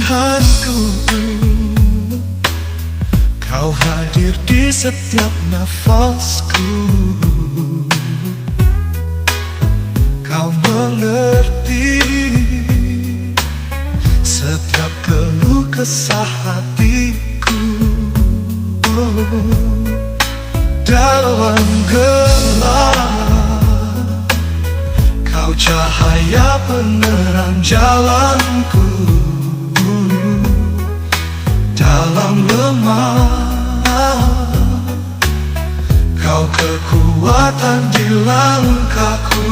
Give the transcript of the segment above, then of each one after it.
Tuhanku, Kau hadir di setiap nafasku. Kau mengerti setiap keluh kesah hatiku. Dalam gelap, Kau cahaya penerang jalanku. Dalam lemah, Kau kekuatan di langkahku.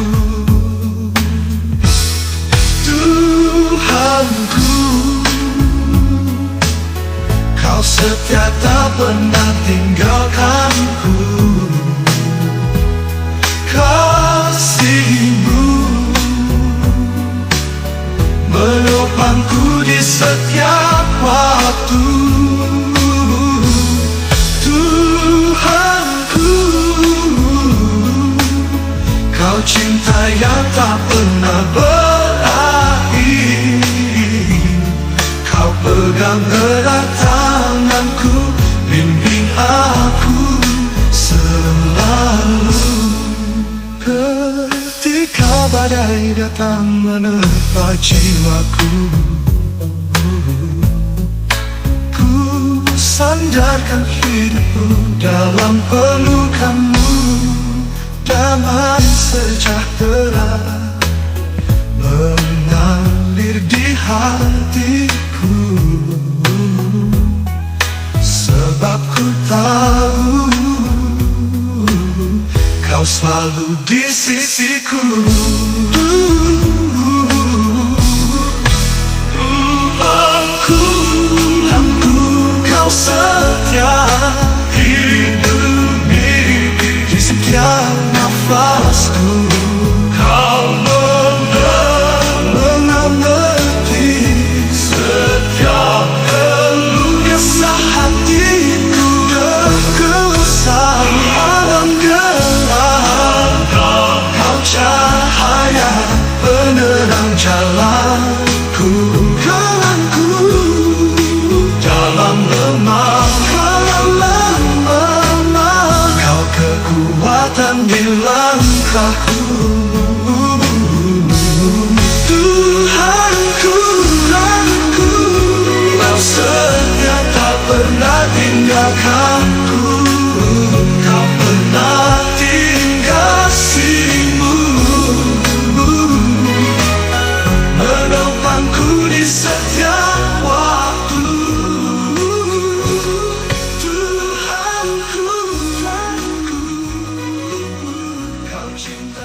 Tuhanku, Kau setia tak pernah tinggalkanku. Kasih-Mu menopangku di setiap waktu. Tuhanku, Kau cinta yang tak pernah berakhir. Kau pegang erat tanganku, bimbing aku selalu. Ketika badai datang menerpa jiwaku, ku sandarkan hidupku dalam pelukanmu. Damai sejahtera mengalir di hatiku, sebab ku tahu Kau selalu di sisiku. Tuhanku, Kau setia hidupi di setiap nafasku. Kau mengerti setiap keluh kesah hatiku. Kegesahan gelap, Kau cahaya penerang jalanku. Dalam lemah, Kau kekuatan di langkahku. Tuhanku, Kau setia tak pernah tinggalkanku. Kau menaati kasih-Mu menopangku di setiap waktu. Tuhanku, Kau cinta